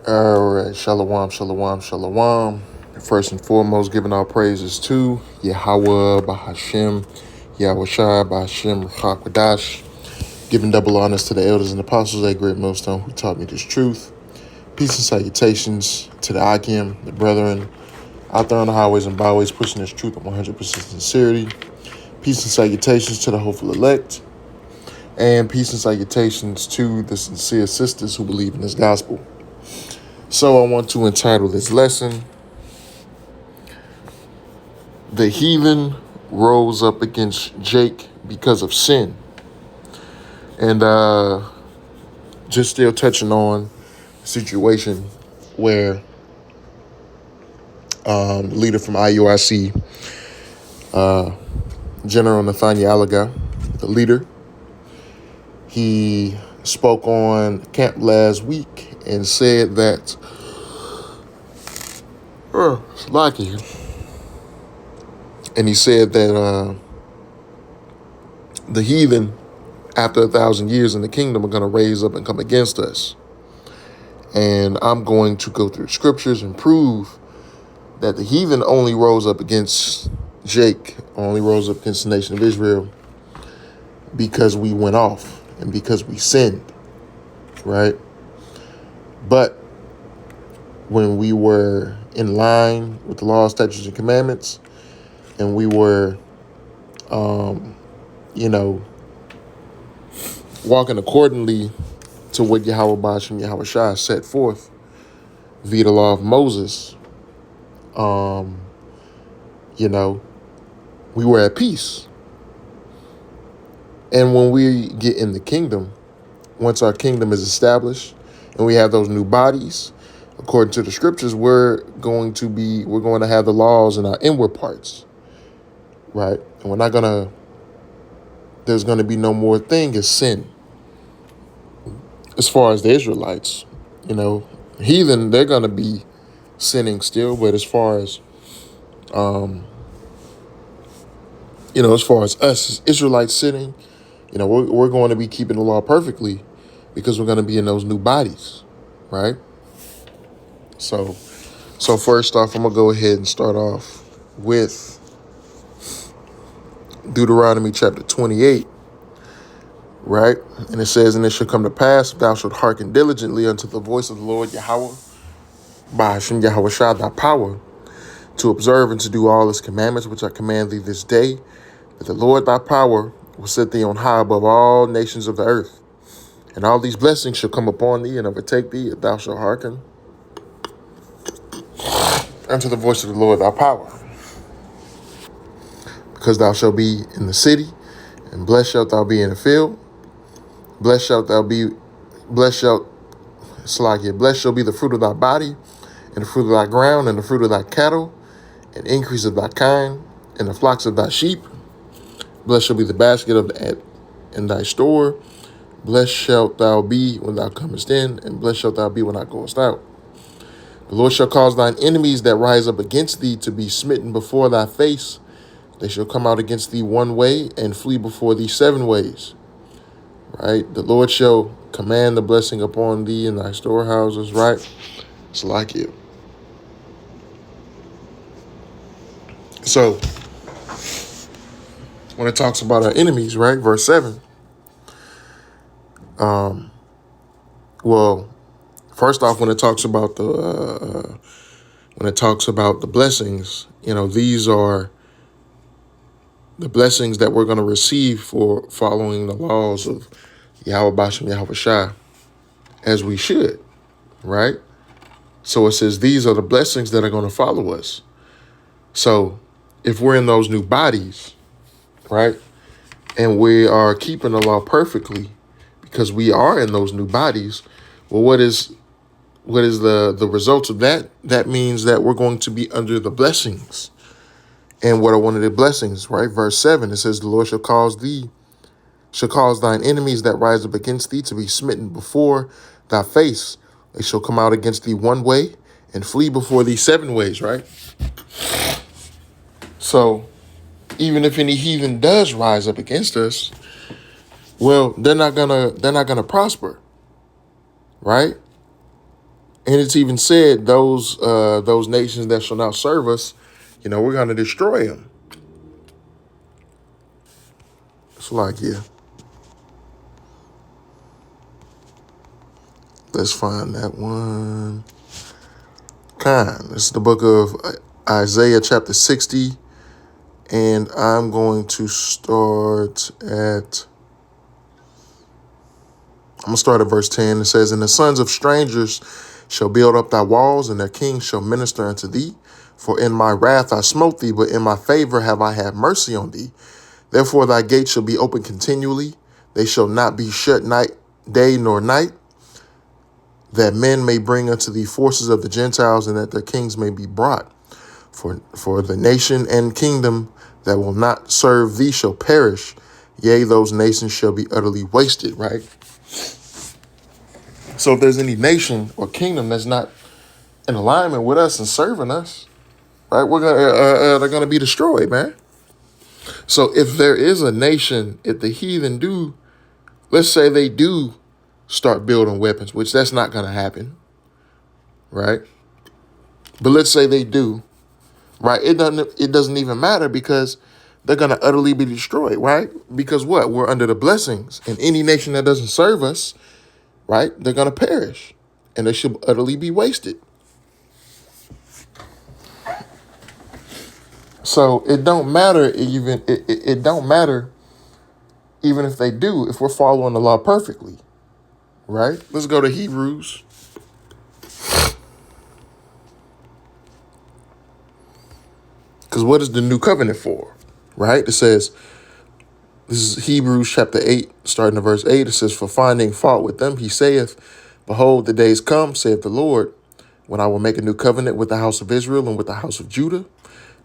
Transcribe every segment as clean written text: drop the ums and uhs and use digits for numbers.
All right, shalom, shalom, shalom. First and foremost, giving our praises to Yahweh, Bahashem, Yahweh Shai, Bahashem, Hakwadash. Giving double honors to the elders and apostles, a great millstone who taught me this truth. Peace and salutations to the Akim, the brethren, out there on the highways and byways, pushing this truth with 100% sincerity. Peace and salutations to the hopeful elect. And peace and salutations to the sincere sisters who believe in this gospel. So I want to entitle this lesson, The Heathen Rose Up Against Jake Because of Sin. And just still touching on a situation where the leader from IUIC, General Nathaniel Alaga, the leader, he spoke on camp last week and said that it's lucky. And he said that the heathen, after 1,000 years in the kingdom, are going to raise up and come against us. And I'm going to go through scriptures and prove that the heathen only rose up against Jake, only rose up against the nation of Israel because we went off and because we sinned, right? But when we were in line with the law, statutes, and commandments, and we were, walking accordingly to what Yahweh Bashim Yahweh Shai set forth via the law of Moses, we were at peace. And when we get in the kingdom, once our kingdom is established and we have those new bodies, according to the scriptures, we're going to have the laws in our inward parts, right? And there's going to be no more thing as sin. As far as the Israelites, heathen, they're going to be sinning still. But as far as, as far as us as Israelites sinning, we're going to be keeping the law perfectly because we're going to be in those new bodies, right? So first off, I'm going to go ahead and start off with Deuteronomy chapter 28, right? And it says, "And it shall come to pass, if thou shalt hearken diligently unto the voice of the Lord Yahweh, by Hashem Yahweh Shai thy power, to observe and to do all his commandments which I command thee this day, that the Lord thy power will set thee on high above all nations of the earth. And all these blessings shall come upon thee and overtake thee, if thou shalt hearken unto the voice of the Lord thy power. Because thou shalt be in the city, and blessed shalt thou be in the field. Blessed shall be the fruit of thy body, and the fruit of thy ground, and the fruit of thy cattle, and increase of thy kind, and the flocks of thy sheep. Blessed shall be the basket in thy store. Blessed shalt thou be when thou comest in, and blessed shalt thou be when thou goest out. The Lord shall cause thine enemies that rise up against thee to be smitten before thy face. They shall come out against thee one way, and flee before thee 7 ways. Right? The Lord shall command the blessing upon thee in thy storehouses, right? It's like you. So, when it talks about our enemies, right? Verse 7. First off, when it talks about the blessings, these are the blessings that we're going to receive for following the laws of Yahweh Bashem Yahweh Shai, as we should, right? So it says these are the blessings that are going to follow us. So if we're in those new bodies, right, and we are keeping the law perfectly because we are in those new bodies, well, what is the result of that? That means that we're going to be under the blessings. And what are one of the blessings, right? Verse 7, it says, the Lord shall cause thine enemies that rise up against thee to be smitten before thy face. They shall come out against thee one way and flee before thee 7 ways, right? So even if any heathen does rise up against us, well, they're not gonna prosper, right? And it's even said those nations that shall not serve us, we're going to destroy them. It's like, yeah. Let's find that one. This is the book of Isaiah chapter 60. And I'm going to start at verse 10. It says, "And the sons of strangers shall build up thy walls, and their kings shall minister unto thee. For in my wrath I smote thee, but in my favor have I had mercy on thee. Therefore thy gates shall be open continually. They shall not be shut day nor night, that men may bring unto thee forces of the Gentiles, and that their kings may be brought. For the nation and kingdom that will not serve thee shall perish. Yea, those nations shall be utterly wasted," right? So if there's any nation or kingdom that's not in alignment with us and serving us, right, they're gonna be destroyed, man. So if there is a nation, if the heathen do, let's say they do start building weapons, which that's not gonna happen, right? But let's say they do, right? It doesn't even matter, because they're gonna utterly be destroyed, right? Because what? We're under the blessings, and any nation that doesn't serve us, right, they're gonna perish, and they should utterly be wasted. So it don't matter even if they do, if we're following the law perfectly, right? Let's go to Hebrews. Because what is the new covenant for, right? It says, this is Hebrews chapter 8, starting at verse 8. It says, "For finding fault with them, he saith, Behold, the days come, saith the Lord, when I will make a new covenant with the house of Israel and with the house of Judah,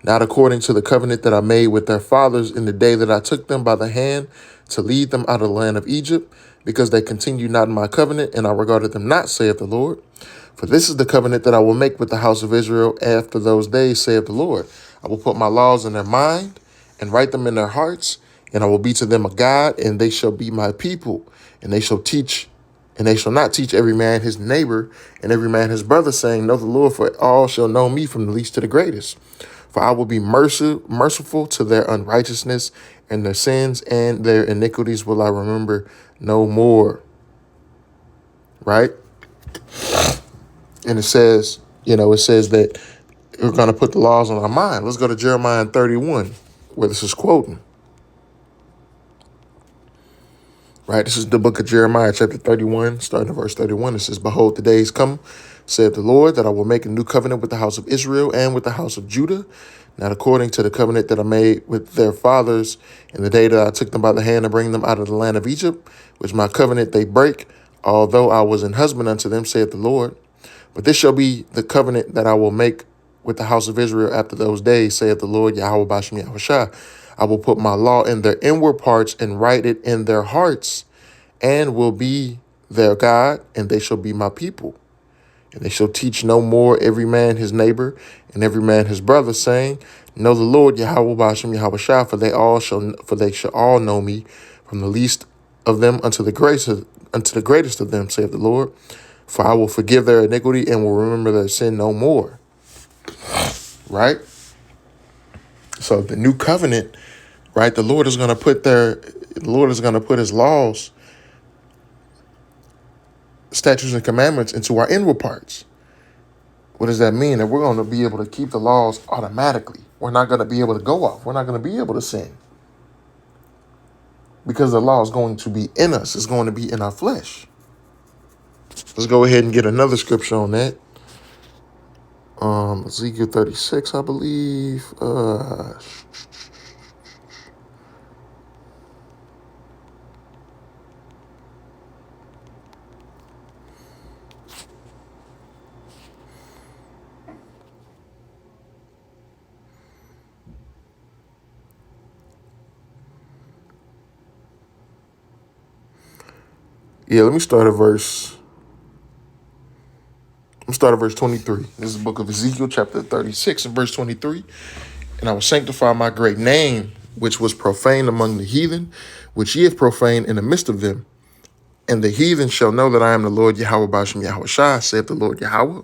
not according to the covenant that I made with their fathers in the day that I took them by the hand to lead them out of the land of Egypt, because they continued not in my covenant, and I regarded them not, saith the Lord. For this is the covenant that I will make with the house of Israel after those days, saith the Lord. I will put my laws in their mind and write them in their hearts, and I will be to them a God, and they shall be my people, and they shall not teach every man his neighbor and every man his brother, saying, Know the Lord, for all shall know me from the least to the greatest. For I will be merciful to their unrighteousness, and their sins and their iniquities will I remember no more." Right? And it says that we're going to put the laws on our mind. Let's go to Jeremiah 31, where this is quoting. Right? This is the book of Jeremiah, chapter 31, starting at verse 31. It says, "Behold, the days come, saith the Lord, that I will make a new covenant with the house of Israel and with the house of Judah, not according to the covenant that I made with their fathers in the day that I took them by the hand to bring them out of the land of Egypt, which my covenant they break, although I was an husband unto them, saith the Lord. But this shall be the covenant that I will make with the house of Israel after those days, saith the Lord, Yahweh Bashem Yahushua. I will put my law in their inward parts and write it in their hearts, and will be their God, and they shall be my people. And they shall teach no more every man his neighbor and every man his brother, saying, Know the Lord, Yahweh Bashem Yahushua, for they shall all know me, from the least of them unto the greatest of them, saith the Lord. For I will forgive their iniquity and will remember their sin no more." Right? So the new covenant, right? The Lord is going to put his laws, statutes, and commandments into our inward parts. What does that mean? That we're going to be able to keep the laws automatically. We're not going to be able to go off. We're not going to be able to sin, because the law is going to be in us. It's going to be in our flesh. Let's go ahead and get another scripture on that. Ezekiel 36, I believe. Let me start at verse 23. This is the book of Ezekiel, chapter 36, and verse 23. "And I will sanctify my great name, which was profaned among the heathen, which ye have profaned in the midst of them. And the heathen shall know that I am the Lord Yahweh Bashem Yahweh Shai, saith the Lord Yahweh,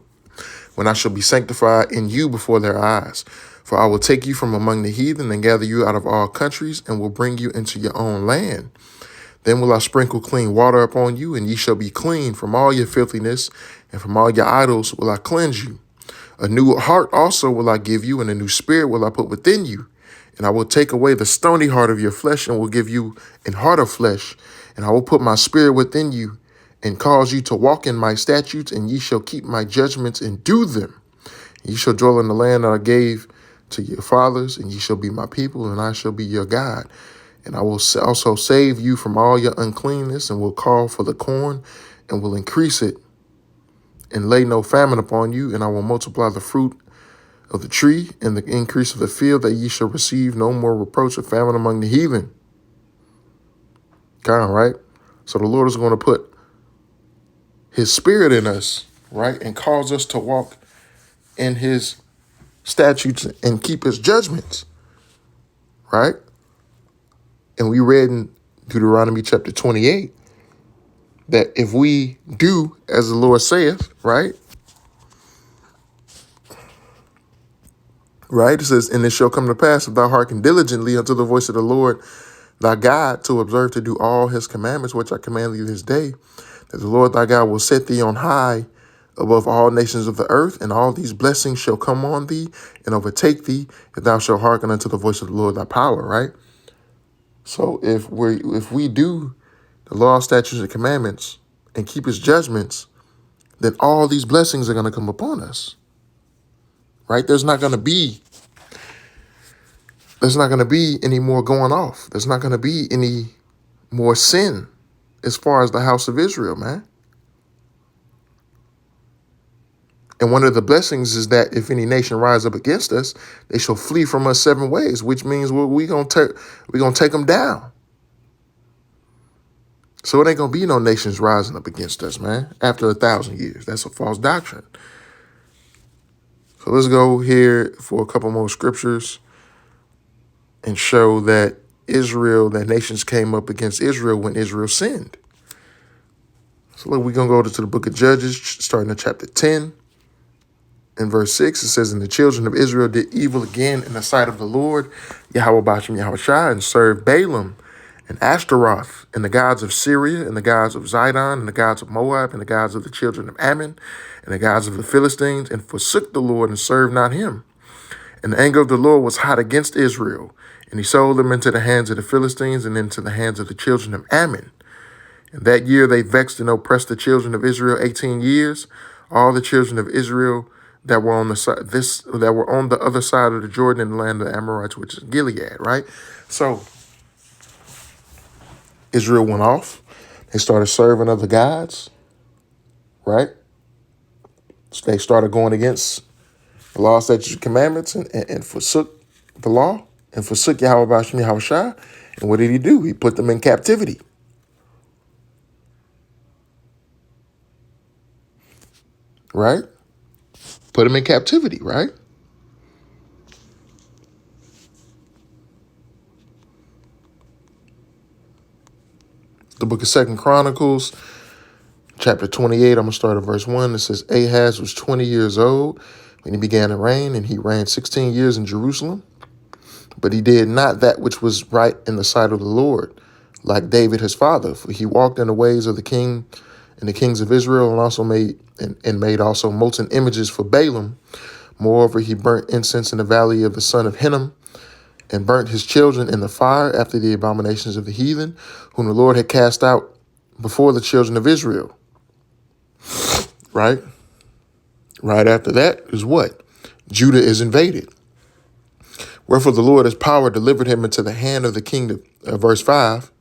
when I shall be sanctified in you before their eyes. For I will take you from among the heathen and gather you out of all countries and will bring you into your own land. Then will I sprinkle clean water upon you, and ye shall be clean from all your filthiness, and from all your idols will I cleanse you. A new heart also will I give you, and a new spirit will I put within you. And I will take away the stony heart of your flesh, and will give you an heart of flesh. And I will put my spirit within you, and cause you to walk in my statutes, and ye shall keep my judgments and do them. Ye shall dwell in the land that I gave to your fathers, and ye shall be my people, and I shall be your God. And I will also save you from all your uncleanness, and will call for the corn, and will increase it, and lay no famine upon you. And I will multiply the fruit of the tree and the increase of the field, that ye shall receive no more reproach of famine among the heathen. Kind of, right? So the Lord is going to put his spirit in us, right? And cause us to walk in his statutes and keep his judgments, right? And we read in Deuteronomy chapter 28 that if we do as the Lord saith, right? Right? It says, and it shall come to pass if thou hearken diligently unto the voice of the Lord thy God, to observe to do all his commandments, which I command thee this day, that the Lord thy God will set thee on high above all nations of the earth, and all these blessings shall come on thee and overtake thee, if thou shalt hearken unto the voice of the Lord thy power, right? So if we do the law, statutes, and commandments and keep his judgments, then all these blessings are going to come upon us, right? There's not going to be any more going off. There's not going to be any more sin as far as the house of Israel, man. And one of the blessings is that if any nation rise up against us, they shall flee from us 7 ways, which means we're gonna take them down. So it ain't gonna be no nations rising up against us, man, after 1,000 years. That's a false doctrine. So let's go here for a couple more scriptures and show that nations came up against Israel when Israel sinned. So look, we're gonna go to the book of Judges, starting at chapter 10. In verse 6, it says, and the children of Israel did evil again in the sight of the Lord, Yahweh Bashem Yahweh Shai, and served Balaam and Ashtaroth, and the gods of Syria, and the gods of Zidon, and the gods of Moab, and the gods of the children of Ammon, and the gods of the Philistines, and forsook the Lord and served not him. And the anger of the Lord was hot against Israel, and he sold them into the hands of the Philistines and into the hands of the children of Ammon. And that year they vexed and oppressed the children of Israel 18 years. All the children of Israel that were on the other side of the Jordan in the land of the Amorites, which is Gilead, right? So Israel went off. They started serving other gods, right? So they started going against the law, statutes, and commandments, and forsook the law and forsook Yahweh Bashem Yahweh Shai. And what did he do? He put them in captivity. Right? Put them in captivity, right? The book of 2 Chronicles, chapter 28, I'm going to start at verse 1. It says, Ahaz was 20 years old when he began to reign, and he reigned 16 years in Jerusalem. But he did not that which was right in the sight of the Lord, like David his father, for he walked in the ways of the king and the kings of Israel, and also made also molten images for Balaam. Moreover, he burnt incense in the valley of the son of Hinnom, and burnt his children in the fire after the abominations of the heathen, whom the Lord had cast out before the children of Israel. Right? Right after that is what? Judah is invaded. Wherefore the Lord his power delivered him into the hand of the king, verse 5.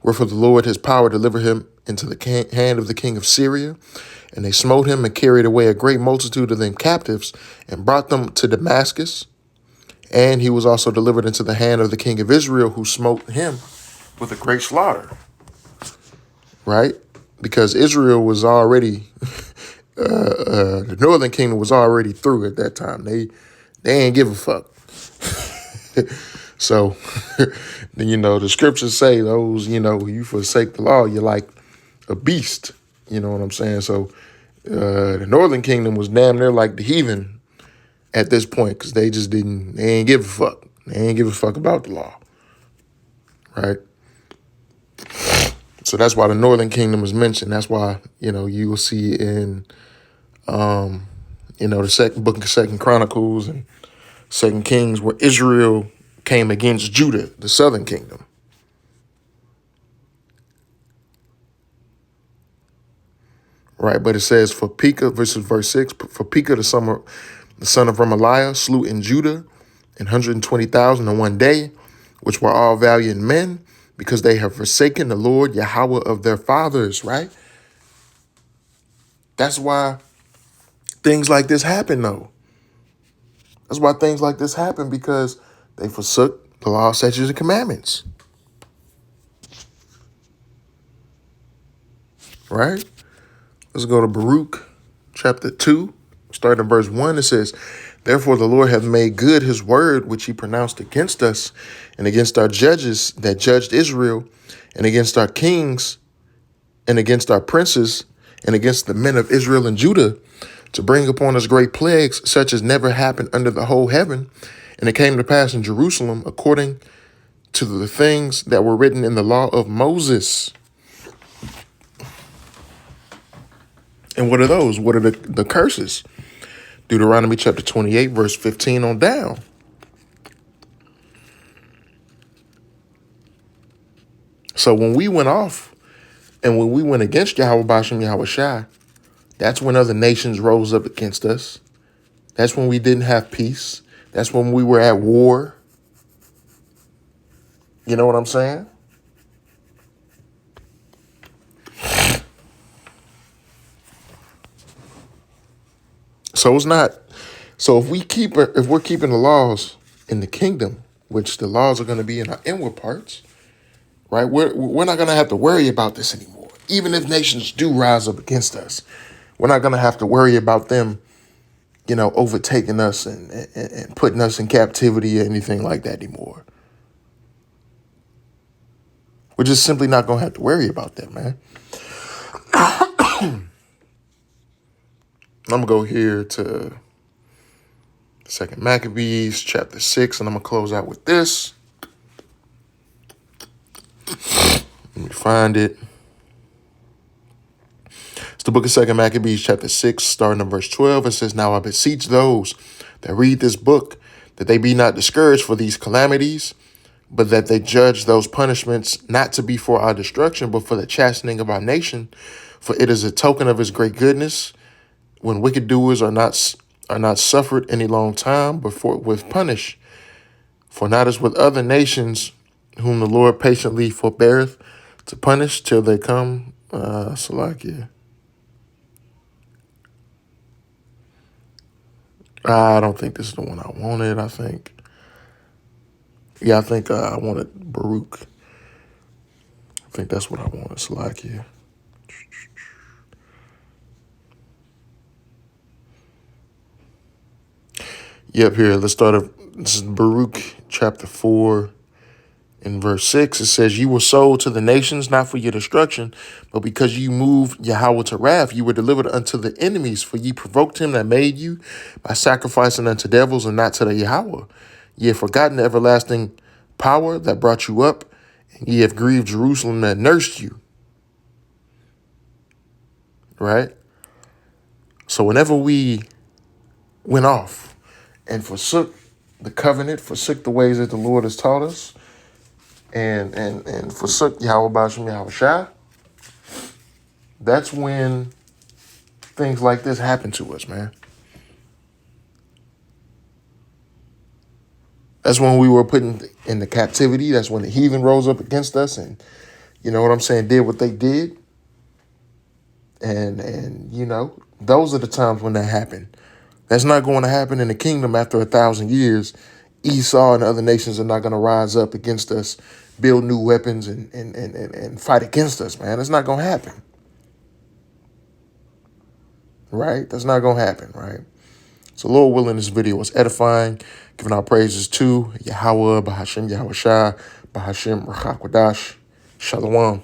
Wherefore the Lord his power delivered him into the hand of the king of Syria, and they smote him and carried away a great multitude of them captives and brought them to Damascus. And he was also delivered into the hand of the king of Israel, who smote him with a great slaughter. Right? Because Israel was already, the northern kingdom was already through at that time. They ain't give a fuck. So, the scriptures say those, you forsake the law, you're like a beast. You know what I'm saying? So the Northern Kingdom was damn near like the heathen at this point, because they ain't give a fuck. They ain't give a fuck about the law, right? So that's why the Northern Kingdom is mentioned. That's why, you will see in, the second book of Second Chronicles and Second Kings, where Israel came against Judah, the Southern Kingdom. Right, but it says, for Pekah, verse 6, for Pekah, the son of Remaliah, slew in Judah 120,000 in one day, which were all valiant men, because they have forsaken the Lord Yahweh of their fathers, right? That's why things like this happen, though. That's why things like this happen, because they forsook the law, statutes, and commandments, right? Let's go to Baruch chapter 2, starting in verse 1. It says, therefore the Lord hath made good his word, which he pronounced against us, and against our judges that judged Israel, and against our kings, and against our princes, and against the men of Israel and Judah, to bring upon us great plagues, such as never happened under the whole heaven. And it came to pass in Jerusalem, according to the things that were written in the law of Moses. And what are those? What are the curses? Deuteronomy chapter 28, verse 15 on down. So when we went off and when we went against Yahweh Bashem Yahweh Shai, that's when other nations rose up against us. That's when we didn't have peace. That's when we were at war. You know what I'm saying? So it's not. So if we're keeping the laws in the kingdom, which the laws are going to be in our inward parts, right? We're not going to have to worry about this anymore. Even if nations do rise up against us, we're not going to have to worry about them, overtaking us and putting us in captivity or anything like that anymore. We're just simply not going to have to worry about that, man. I'm going to go here to 2nd Maccabees, chapter 6, and I'm going to close out with this. Let me find it. It's the book of 2nd Maccabees, chapter 6, starting in verse 12. It says, now I beseech those that read this book, that they be not discouraged for these calamities, but that they judge those punishments not to be for our destruction, but for the chastening of our nation. For it is a token of his great goodness, when wicked doers are not suffered any long time, but forthwith punished. For not as with other nations, whom the Lord patiently forbeareth to punish till they come. Salakia. I don't think this is the one I wanted. I think I wanted Baruch. I think that's what I wanted. Salakia. Yep, here, let's start. This is Baruch chapter 4 in verse 6. It says, you were sold to the nations, not for your destruction, but because you moved Yahweh to wrath, you were delivered unto the enemies, for ye provoked him that made you by sacrificing unto devils and not to the Yahweh. Ye have forgotten the everlasting power that brought you up, and ye have grieved Jerusalem that nursed you. Right? So whenever we went off and forsook the covenant, forsook the ways that the Lord has taught us, and forsook Yahweh Bashem Yahweh Shai, that's when things like this happen to us, man. That's when we were put in the captivity. That's when the heathen rose up against us and, you know what I'm saying, did what they did. And those are the times when that happened. That's not going to happen in the kingdom after 1,000 years. Esau and other nations are not going to rise up against us, build new weapons and fight against us, man. It's not going to happen. Right? That's not going to happen, right? So Lord willing, this video was edifying, giving our praises to Yahweh, Bahashem Yahweh Shai, Bahashem Rachakwadash, Shalom.